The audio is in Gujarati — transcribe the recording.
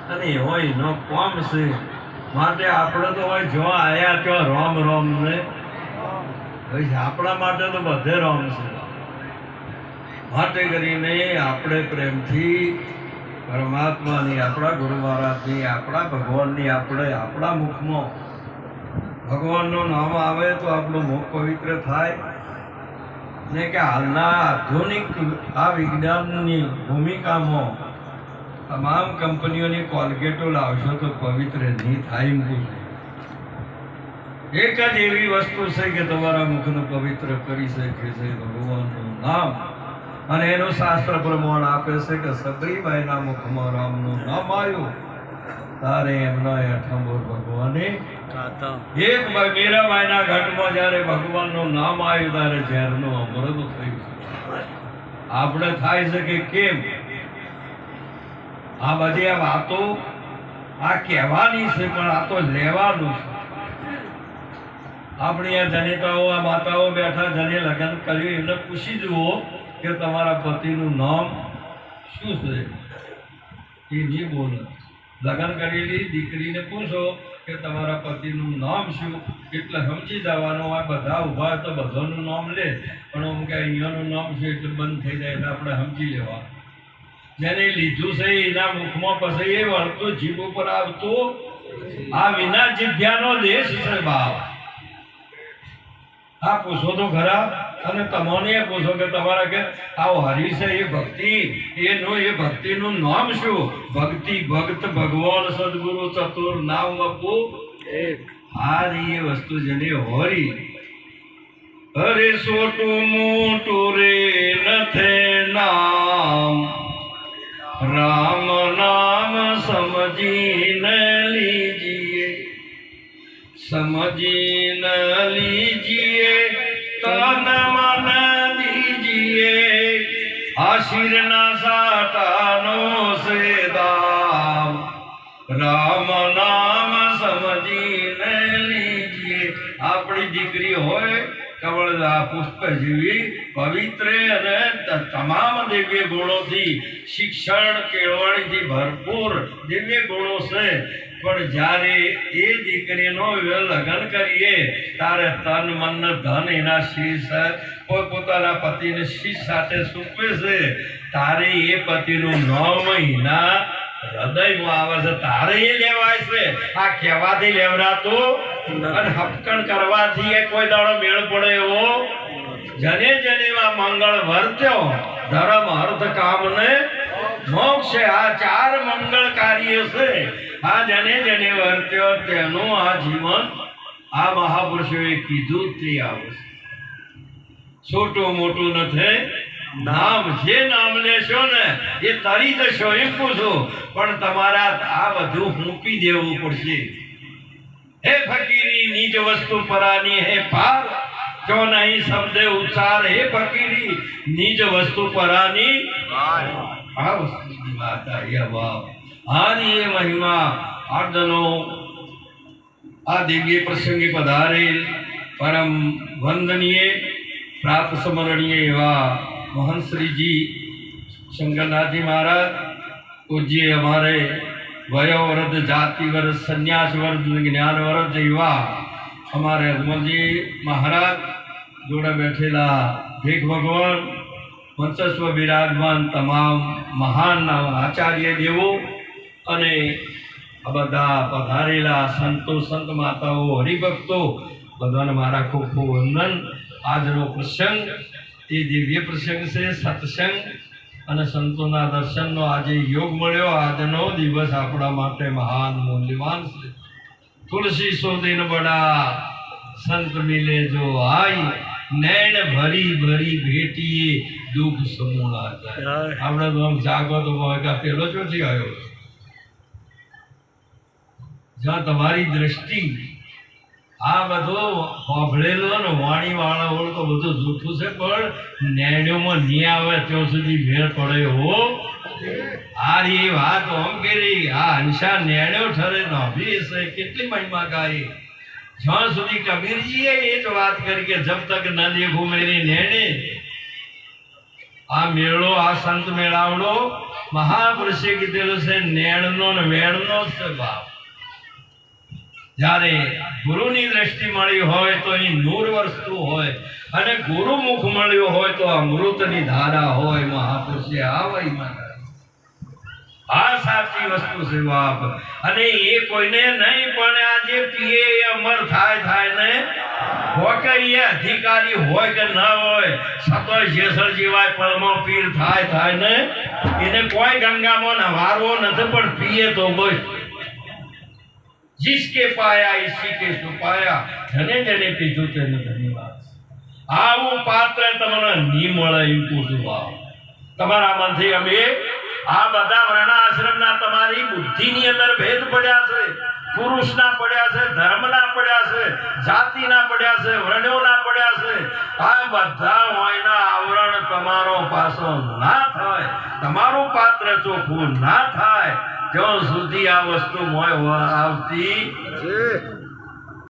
અને એવો એનો કોમ છે માટે આપણે તો હોય જો આયા ત્યાં રોમ રોમ ને ભાઈ આપણા માટે તો બધે રોમ છે માટે કરીને આપણે પ્રેમથી પરમાત્માની આપણા ગુરુ મહારાજની આપણા ભગવાનની આપણે આપણા મુખમાં ભગવાનનું નામ આવે તો આપણું મુખ પવિત્ર થાય ને કે હાલના આધુનિક આ વિજ્ઞાનની ભૂમિકામાં તમામ કંપનીઓની કોલગેટો લાવશો તો પવિત્ર નહીં થાય એમ એક જ એવી વસ્તુ છે કે તમારા મુખને પવિત્ર કરી શકે છે ભગવાનનું નામ અને એનું શાસ્ત્ર પ્રમાણ આપે છે કે સબરીબાઈના મુખમાં રામનું નામ આવ્યું તારે એમના હેઠળ ભગવાને એક મીરાબાઈના ઘાટમાં જ્યારે ભગવાનનું નામ આવ્યું ત્યારે ઝેરનું અમૃત થયું આપણે થાય છે કે કેમ આ બધી આ વાતો આ કહેવાની છે પણ આ તો લેવાનું છે આપણે આ જનેતાઓ આ માતાઓ બેઠા જને લગ્ન કર્યું એમને પૂછી જુઓ કે તમારા પતિનું નામ શું છે એ નહીં બોલે લગ્ન કરેલી દીકરીને પૂછો કે તમારા પતિનું નામ શું એટલે સમજી જવાનું આ બધા ઊભા તો બધાનું નામ લે પણ આમ કે અહીંયાનું નામ છે એટલે બંધ થઈ જાય એટલે આપણે સમજી લેવા જેને લીધું છે એના મુખમાં પછી એ વળતું જીભ ઉપર આવતું આ વિના જીભ્યાનો દેશ છે ભાવ આ પૂછો તો ખરા અને તમને પૂછો કે તમારા કે આવો હરી છે એ ભક્તિ એનું એ ભક્તિનું નામ શું ભક્તિ ભક્ત ભગવાન સદગુરુ ચતુર નામ આપવું આ એ વસ્તુ જેને હોરી અરે સોટું મોટું રે નથે નામ રામ નામ સમજીને લીજીએ समझीन लीजिए तन मन दीजिए आशीर ना साटानो से दाम राम नाम समझीने लीजिए अपनी दीकरी होय कवळदा पुष्प जीवी पवित्र અને તમામ દિવ્ય ગુણોથી શિક્ષણ કેળવણીથી ભરપૂર દિવ્ય ગુણો છે પણ જ્યારે એ દીકરીનો લગ્ન કરીએ ત્યારે તન મન ધન એના શીશ પોતાના પતિને શીશ સાથે સૂકવે છે તારે એ પતિનું નામ એના હૃદયમાં આવે છે તારે એ લેવાય છે આ કહેવાથી લેવડાતું અને હપકણ કરવાથી એ કોઈ દાડો મેળ પડે એવો જને જને મંગળ વર્ત્યો ધર્મ અર્થ કામ ને મોક્ષ આ ચાર મંગળ કાર્ય છે આ જને જને વર્ત્યો તેનું આ જીવન આ મહાપુરુષોએ કીધું તે આવે છોટું મોટું નથી નામ જે નામ લેશો ને એ તરી જશો એમ પૂછો પણ તમારા આ બધું મૂકી દેવું પડશે હે ફકીરી નીચ વસ્તુ પરાની હે પાર જો નહીં શબ્દ ઉચ્ચાર હે ફકીરી નીચ વસ્તુ પરાની આ વસ્તુની વાત આ વાવ આની એ મહિમા આર્દનો આ દિવ્ય પ્રસંગે પધારેલ પરમ વંદનીય પ્રાત સ્મરણીય એવા મોહન શ્રીજી શંકરનાથજી મહારાજ પૂજ્ય અમારે વયોવૃદ્ધ જાતિ વર્ગ સંન્યાસ વર્ગ જ્ઞાન વર્ગ એવા અમારે અજમલજી મહારાજ જોડે બેઠેલા ભીખ ભગવાન મંચસ્વ બિરાજમાન તમામ મહાન આચાર્ય દેવો અને આ બધા પધારેલા સંતો સંત માતાઓ હરિભક્તો બધાને મારા ખૂબ ખૂબ વંદન આજનો પ્રસંગ એ દિવ્ય પ્રસંગ છે સત્સંગ અને સંતોના દર્શનનો આજે યોગ મળ્યો આજનો દિવસ આપણા માટે મહાન મૂલ્યવાન છે તુલસી સો દિન બડા સંત મિલે જો આઈ નૈણ ભરી ભરી ભેટીએ દુઃખ સમૂળા જાય આપણે તો આમ જાગો તો પેલો ચોથી આવ્યો જ્યાં તમારી દ્રષ્ટિ આ બધો હોભળેલો ને વાણી વાળા ઓળ તો બધું જૂઠું છે પણ નેણ્યોમાં નહીં આવે ત્યાં સુધી મેળ પડે હો આ એ વાત આમ કરી આ હંસા નેણ્યો ઠરે નભી છે કેટલી મહિમા ગાઈ જ્યાં સુધી કબીરજીએ એ જ વાત કરી કે જબ તક ન દેખું મેરી નેણે આ મેળો આ સંત મેળાવડો મહાપુરુષે કીધેલું છે નેણનો ને વેણનો જ છે બાપ. જ્યારે ગુરુની દ્રષ્ટિ મળી હોય તો એ નૂર વસ્તુ હોય અને ગુરુમુખ મળ્યું હોય તો અમૃતની ધારા હોય. મહાપુરુષે આ વહીમાં આ સાચી વસ્તુ છે બાપ. અને એ કોઈને નહીં પણ આ જે પીએ એ અમર થાય ને હોય કે એ અધિકારી હોય કે ન હોય સતો જેસર જેવાય પળમાં પીર થાય ને એને કોઈ ગંગામાં નવારવો નથી પણ પીએ તો બસ. जिसके पाया इसी के सुपाया जने जने पीधું તેને ધન્યવાદ. આવું પાત્ર તમને નહીં મળે એમ પૂછું બાપ. તમારા મનથી અમે આ બધા વર્ણાશ્રમના તમારી બુદ્ધિની અંદર ભેદ પડ્યા છે, પુરુષના પડ્યા છે, ધર્મના પડ્યા છે, જાતિના પડ્યા છે, વર્ણોના પડ્યા છે. આ બધા હોયના આવરણ તમારો પાસો ના થાય, તમારું પાત્ર ચોખ્ખું ના થાય ત્યાં સુધી આ વસ્તુ મોય આવતી છે.